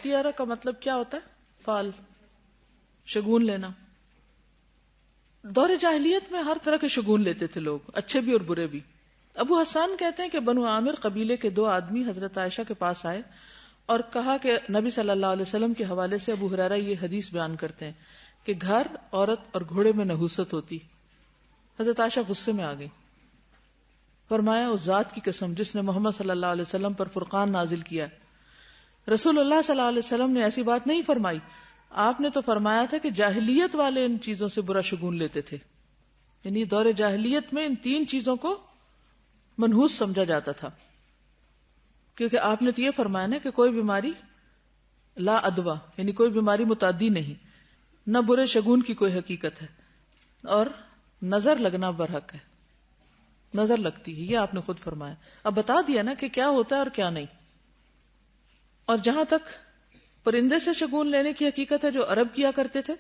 اختیارہ کا مطلب کیا ہوتا ہے؟ فال، شگون لینا. دور جاہلیت میں ہر طرح کے شگون لیتے تھے لوگ، اچھے بھی اور برے بھی. ابو حسان کہتے ہیں کہ بنو عامر قبیلے کے 2 آدمی حضرت عائشہ کے پاس آئے اور کہا کہ نبی صلی اللہ علیہ وسلم کے حوالے سے ابو ہریرہ یہ حدیث بیان کرتے ہیں کہ گھر، عورت اور گھوڑے میں نحوست ہوتی. حضرت عائشہ غصے میں آ گئی. فرمایا اس ذات کی قسم جس نے محمد صلی اللہ علیہ وسلم پر فرقان نازل کیا، رسول اللہ صلی اللہ علیہ وسلم نے ایسی بات نہیں فرمائی. آپ نے تو فرمایا تھا کہ جاہلیت والے ان چیزوں سے برا شگون لیتے تھے. یعنی دور جاہلیت میں ان 3 چیزوں کو منحوس سمجھا جاتا تھا، کیونکہ آپ نے تو یہ فرمایا نا کہ کوئی بیماری لا ادوا، یعنی کوئی بیماری متعدی نہیں، نہ برے شگون کی کوئی حقیقت ہے، اور نظر لگنا برحق ہے، نظر لگتی ہے، یہ آپ نے خود فرمایا. اب بتا دیا نا کہ کیا ہوتا ہے اور کیا نہیں. اور جہاں تک پرندے سے شگون لینے کی حقیقت ہے جو عرب کیا کرتے تھے،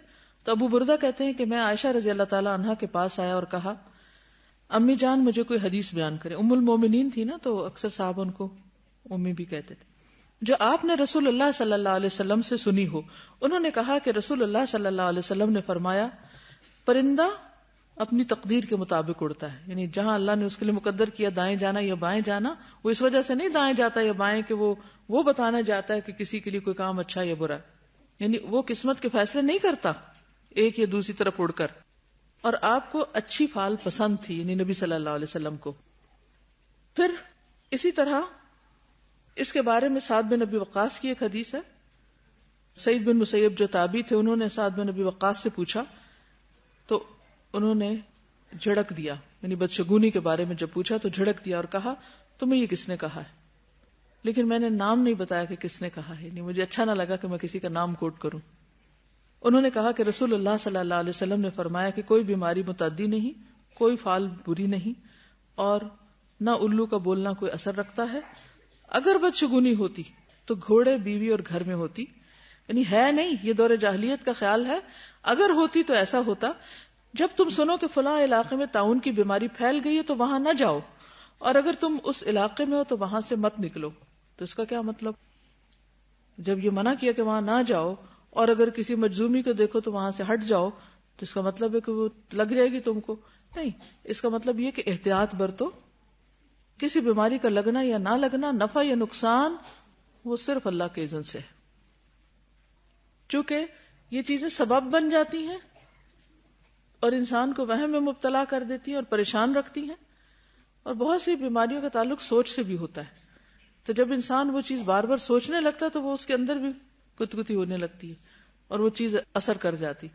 تو ابو بردہ کہتے ہیں کہ میں عائشہ رضی اللہ تعالی عنہا کے پاس آیا اور کہا امی جان مجھے کوئی حدیث بیان کرے. ام المومنین تھی نا، تو اکثر صاحب ان کو امی بھی کہتے تھے، جو آپ نے رسول اللہ صلی اللہ علیہ وسلم سے سنی ہو. انہوں نے کہا کہ رسول اللہ صلی اللہ علیہ وسلم نے فرمایا پرندہ اپنی تقدیر کے مطابق اڑتا ہے، یعنی جہاں اللہ نے اس کے لیے مقدر کیا دائیں جانا یا بائیں جانا، وہ اس وجہ سے نہیں دائیں جاتا یا بائیں کہ وہ بتانا جاتا ہے کہ کسی کے لیے کوئی کام اچھا یا برا، یعنی وہ قسمت کے فیصلے نہیں کرتا ایک یا دوسری طرف اڑ کر. اور آپ کو اچھی فال پسند تھی، یعنی نبی صلی اللہ علیہ وسلم کو. پھر اسی طرح اس کے بارے میں سعد بن ابی وقاص کی ایک حدیث ہے. سعید بن مسیب جو تابعی تھے، انہوں نے سعد بن ابی وقاص سے پوچھا تو انہوں نے جھڑک دیا، یعنی بدشگونی کے بارے میں جب پوچھا تو جھڑک دیا اور کہا تمہیں یہ کس نے کہا ہے؟ لیکن میں نے نام نہیں بتایا کہ کس نے کہا ہے، یعنی مجھے اچھا نہ لگا کہ میں کسی کا نام کوٹ کروں. انہوں نے کہا کہ رسول اللہ صلی اللہ علیہ وسلم نے فرمایا کہ کوئی بیماری متعدی نہیں، کوئی فال بری نہیں، اور نہ الو کا بولنا کوئی اثر رکھتا ہے. اگر بدشگونی ہوتی تو گھوڑے، بیوی اور گھر میں ہوتی، یعنی ہے نہیں، یہ دور جاہلیت کا خیال ہے. اگر ہوتی تو ایسا ہوتا جب تم سنو کہ فلاں علاقے میں طاعون کی بیماری پھیل گئی ہے تو وہاں نہ جاؤ، اور اگر تم اس علاقے میں ہو تو وہاں سے مت نکلو. تو اس کا کیا مطلب؟ جب یہ منع کیا کہ وہاں نہ جاؤ، اور اگر کسی مجزومی کو دیکھو تو وہاں سے ہٹ جاؤ، تو اس کا مطلب ہے کہ وہ لگ جائے گی تم کو؟ نہیں، اس کا مطلب یہ کہ احتیاط برتو. کسی بیماری کا لگنا یا نہ لگنا، نفع یا نقصان، وہ صرف اللہ کے اذن سے ہے. چونکہ یہ چیزیں سبب بن جاتی ہیں اور انسان کو وہم میں مبتلا کر دیتی ہیں اور پریشان رکھتی ہیں، اور بہت سی بیماریوں کا تعلق سوچ سے بھی ہوتا ہے. تو جب انسان وہ چیز بار بار سوچنے لگتا ہے تو وہ اس کے اندر بھی کتکتی ہونے لگتی ہے اور وہ چیز اثر کر جاتی.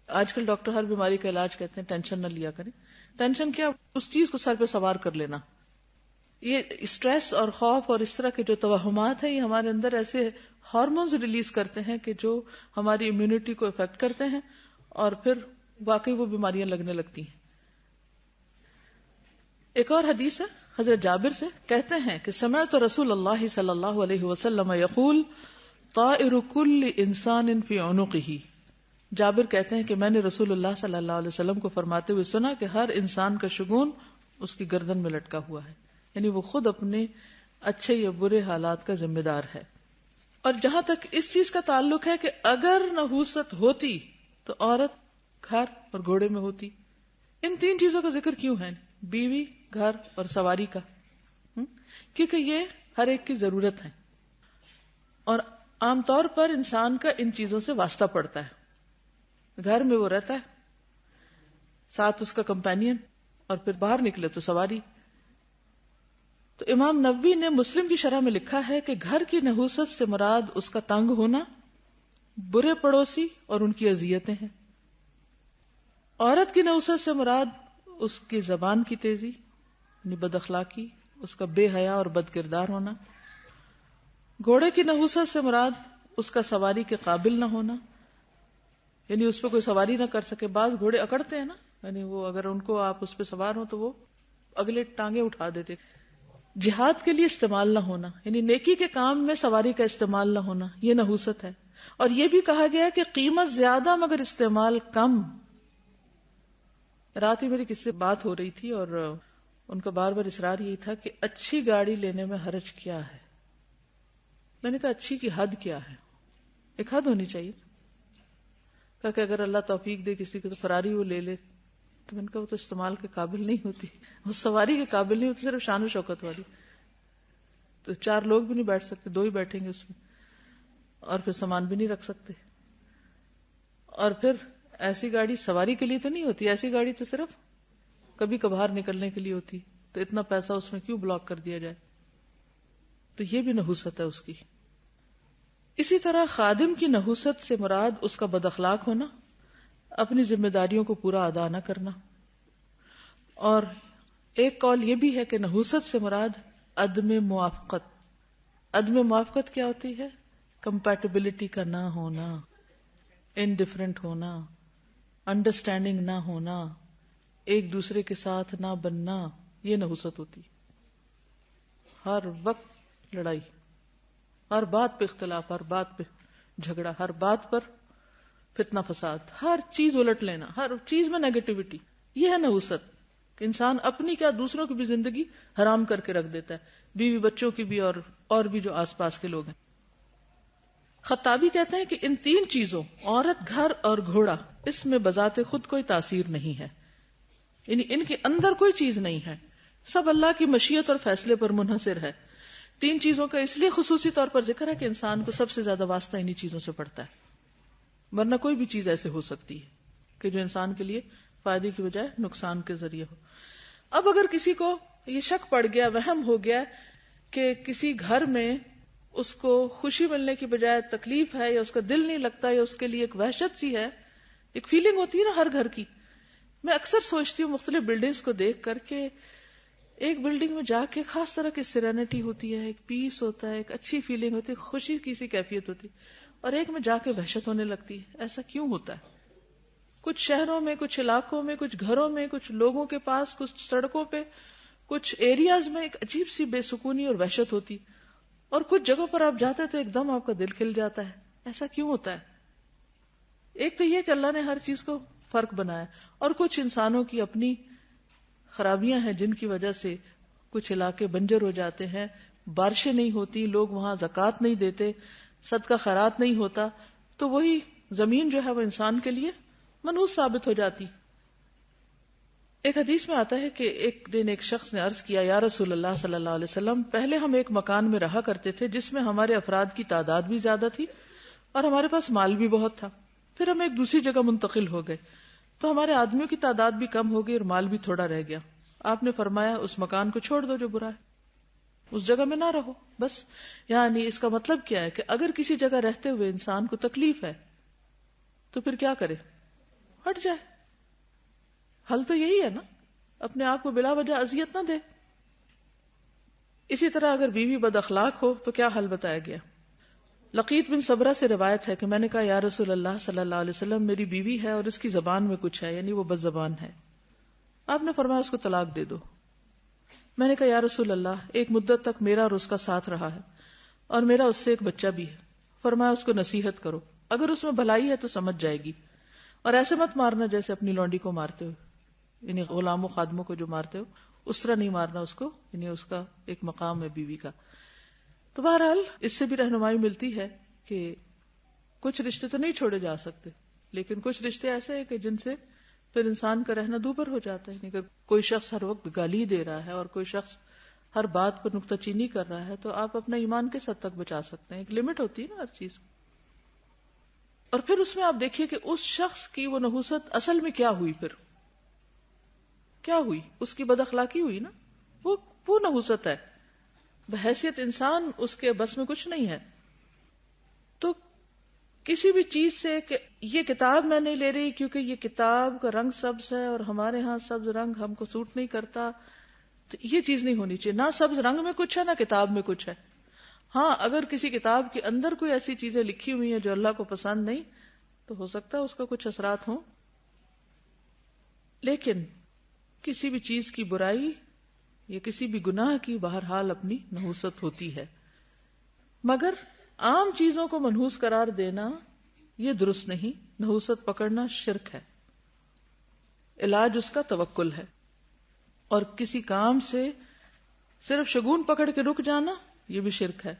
آج کل ڈاکٹر ہر بیماری کا علاج کہتے ہیں ٹینشن نہ لیا کریں. ٹینشن کیا؟ اس چیز کو سر پہ سوار کر لینا. یہ اسٹریس اور خوف اور اس طرح کے جو توہمات ہیں، یہ ہمارے اندر ایسے ہارمونز ریلیز کرتے ہیں کہ جو ہماری امیونٹی کو افیکٹ کرتے ہیں، اور پھر واقعی وہ بیماریاں لگنے لگتی ہیں. ایک اور حدیث ہے حضرت جابر سے، کہتے ہیں کہ سمعت رسول اللہ صلی اللہ علیہ وسلم یقول طائر کل انسان فی عنقہ. جابر کہتے ہیں کہ میں نے رسول اللہ صلی اللہ علیہ وسلم کو فرماتے ہوئے سنا کہ ہر انسان کا شگون اس کی گردن میں لٹکا ہوا ہے، یعنی وہ خود اپنے اچھے یا برے حالات کا ذمہ دار ہے. اور جہاں تک اس چیز کا تعلق ہے کہ اگر نحوست ہوتی تو عورت گھر اور گھوڑے میں ہوتی. ان 3 چیزوں کا ذکر کیوں ہے؟ بیوی، گھر اور سواری کا، کیونکہ یہ ہر ایک کی ضرورت ہے، اور عام طور پر انسان کا ان چیزوں سے واسطہ پڑتا ہے. گھر میں وہ رہتا ہے، ساتھ اس کا کمپینین، اور پھر باہر نکلے تو سواری. تو امام نووی نے مسلم کی شرح میں لکھا ہے کہ گھر کی نحوست سے مراد اس کا تنگ ہونا، برے پڑوسی اور ان کی اذیتیں ہیں. عورت کی نحوست سے مراد اس کی زبان کی تیزی، یعنی بد اخلاقی، اس کا بے حیا اور بد کردار ہونا. گھوڑے کی نحوست سے مراد اس کا سواری کے قابل نہ ہونا، یعنی اس پہ کوئی سواری نہ کر سکے. بعض گھوڑے اکڑتے ہیں نا، یعنی وہ اگر ان کو آپ اس پہ سوار ہو تو وہ اگلے ٹانگیں اٹھا دیتے. جہاد کے لیے استعمال نہ ہونا، یعنی نیکی کے کام میں سواری کا استعمال نہ ہونا، یہ نحوست ہے. اور یہ بھی کہا گیا کہ قیمت زیادہ مگر استعمال کم. رات ہی میری کسی سے بات ہو رہی تھی اور ان کا بار بار اصرار یہی تھا کہ اچھی گاڑی لینے میں حرج کیا ہے. میں نے کہا اچھی کی حد کیا ہے؟ ایک حد ہونی چاہیے. کہا کہ اگر اللہ توفیق دے کسی کو تو فراری وہ لے لے. تو میں نے کہا وہ تو استعمال کے قابل نہیں ہوتی, وہ سواری کے قابل نہیں ہوتی, صرف شان و شوکت والی. تو 4 لوگ بھی نہیں بیٹھ سکتے, 2 ہی بیٹھیں گے اس میں, اور پھر سامان بھی نہیں رکھ سکتے. اور پھر ایسی گاڑی سواری کے لیے تو نہیں ہوتی, ایسی گاڑی تو صرف کبھی کبھار نکلنے کے لیے ہوتی. تو اتنا پیسہ اس میں کیوں بلاک کر دیا جائے؟ تو یہ بھی نحوست ہے اس کی. اسی طرح خادم کی نحوست سے مراد اس کا بد اخلاق ہونا, اپنی ذمہ داریوں کو پورا ادا نہ کرنا. اور ایک قول یہ بھی ہے کہ نحوست سے مراد عدم موافقت. عدم موافقت کیا ہوتی ہے؟ کمپیٹیبلٹی کا نہ ہونا, انڈیفرنٹ ہونا, انڈرسٹینڈنگ نہ ہونا, ایک دوسرے کے ساتھ نہ بننا, یہ نحوست ہوتی. ہر وقت لڑائی, ہر بات پہ اختلاف, ہر بات پہ جھگڑا, ہر بات پر فتنہ فساد, ہر چیز الٹ لینا, ہر چیز میں نیگیٹیوٹی. یہ ہے نحوست کہ انسان اپنی کیا دوسروں کی بھی زندگی حرام کر کے رکھ دیتا ہے, بیوی بچوں کی بھی اور بھی جو آس پاس کے لوگ ہیں. خطابی کہتے ہیں کہ ان 3 چیزوں عورت, گھر اور گھوڑا, اس میں بذات خود کوئی تاثیر نہیں ہے, یعنی ان کے اندر کوئی چیز نہیں ہے, سب اللہ کی مشیت اور فیصلے پر منحصر ہے. 3 چیزوں کا اس لیے خصوصی طور پر ذکر ہے کہ انسان کو سب سے زیادہ واسطہ انہی چیزوں سے پڑتا ہے, ورنہ کوئی بھی چیز ایسے ہو سکتی ہے کہ جو انسان کے لیے فائدے کی بجائے نقصان کے ذریعے ہو. اب اگر کسی کو یہ شک پڑ گیا, وہم ہو گیا کہ کسی گھر میں اس کو خوشی ملنے کی بجائے تکلیف ہے, یا اس کا دل نہیں لگتا, یا اس کے لیے ایک وحشت سی ہے, ایک فیلنگ ہوتی ہے نا ہر گھر کی. میں اکثر سوچتی ہوں مختلف بلڈنگز کو دیکھ کر کے, ایک بلڈنگ میں جا کے خاص طرح کی سیرینٹی ہوتی ہے, ایک پیس ہوتا ہے, ایک اچھی فیلنگ ہوتی ہے, خوشی کی سی کیفیت ہوتی ہے, اور ایک میں جا کے وحشت ہونے لگتی ہے. ایسا کیوں ہوتا ہے؟ کچھ شہروں میں, کچھ علاقوں میں, کچھ گھروں میں, کچھ لوگوں کے پاس, کچھ سڑکوں پہ, کچھ ایریاز میں ایک عجیب سی بے سکونی اور وحشت ہوتی, اور کچھ جگہوں پر آپ جاتے تو ایک دم آپ کا دل کھل جاتا ہے. ایسا کیوں ہوتا ہے؟ ایک تو یہ کہ اللہ نے ہر چیز کو فرق بنایا, اور کچھ انسانوں کی اپنی خرابیاں ہیں جن کی وجہ سے کچھ علاقے بنجر ہو جاتے ہیں, بارشیں نہیں ہوتی, لوگ وہاں زکوٰۃ نہیں دیتے, صدقہ خیرات نہیں ہوتا, تو وہی زمین جو ہے وہ انسان کے لیے منحوس ثابت ہو جاتی. ایک حدیث میں آتا ہے کہ ایک دن ایک شخص نے عرض کیا, یا رسول اللہ صلی اللہ علیہ وسلم, پہلے ہم ایک مکان میں رہا کرتے تھے جس میں ہمارے افراد کی تعداد بھی زیادہ تھی اور ہمارے پاس مال بھی بہت تھا. پھر ہم ایک دوسری جگہ منتقل ہو گئے تو ہمارے آدمیوں کی تعداد بھی کم ہو گئی اور مال بھی تھوڑا رہ گیا. آپ نے فرمایا اس مکان کو چھوڑ دو جو برا ہے, اس جگہ میں نہ رہو بس. یعنی اس کا مطلب کیا ہے کہ اگر کسی جگہ رہتے ہوئے انسان کو تکلیف ہے تو پھر کیا کرے؟ ہٹ جائے. حل تو یہی ہے نا, اپنے آپ کو بلا وجہ اذیت نہ دے. اسی طرح اگر بیوی بد اخلاق ہو تو کیا حل بتایا گیا؟ لقیط بن صبرہ سے روایت ہے کہ میں نے کہا, یا رسول اللہ صلی اللہ علیہ وسلم, میری بیوی ہے اور اس کی زبان میں کچھ ہے, یعنی وہ بد زبان ہے. آپ نے فرمایا اس کو طلاق دے دو. میں نے کہا, یا رسول اللہ, ایک مدت تک میرا اور اس کا ساتھ رہا ہے اور میرا اس سے ایک بچہ بھی ہے. فرمایا اس کو نصیحت کرو, اگر اس میں بھلائی ہے تو سمجھ جائے گی, اور ایسے مت مارنا جیسے اپنی لونڈی کو مارتے ہو, یعنی غلاموں خادموں کو جو مارتے ہو اس طرح نہیں مارنا اس کو, یعنی اس کا ایک مقام ہے بیوی کا. تو بہرحال اس سے بھی رہنمائی ملتی ہے کہ کچھ رشتے تو نہیں چھوڑے جا سکتے, لیکن کچھ رشتے ایسے ہیں کہ جن سے پھر انسان کا رہنا دوبھر ہو جاتا ہے. اگر کوئی شخص ہر وقت گالی دے رہا ہے اور کوئی شخص ہر بات پر نکتہ چینی کر رہا ہے, تو آپ اپنا ایمان کس حد تک بچا سکتے ہیں؟ ایک لمٹ ہوتی ہے نا ہر چیز. اور پھر اس میں آپ دیکھیے کہ اس شخص کی وہ نحوست اصل میں کیا ہوئی, پھر کیا ہوئی؟ اس کی بد اخلاقی ہوئی نا, وہ نحوست ہے. بحیثیت انسان اس کے بس میں کچھ نہیں ہے. تو کسی بھی چیز سے کہ یہ کتاب میں نہیں لے رہی کیونکہ یہ کتاب کا رنگ سبز ہے اور ہمارے ہاں سبز رنگ ہم کو سوٹ نہیں کرتا, تو یہ چیز نہیں ہونی چاہیے. نہ سبز رنگ میں کچھ ہے, نہ کتاب میں کچھ ہے. ہاں, اگر کسی کتاب کے اندر کوئی ایسی چیزیں لکھی ہوئی ہیں جو اللہ کو پسند نہیں, تو ہو سکتا ہے اس کا کچھ اثرات ہوں, لیکن کسی بھی چیز کی برائی یا کسی بھی گناہ کی بہرحال اپنی نحوست ہوتی ہے. مگر عام چیزوں کو منحوس قرار دینا یہ درست نہیں. نحوست پکڑنا شرک ہے, علاج اس کا توکل ہے. اور کسی کام سے صرف شگون پکڑ کے رک جانا یہ بھی شرک ہے.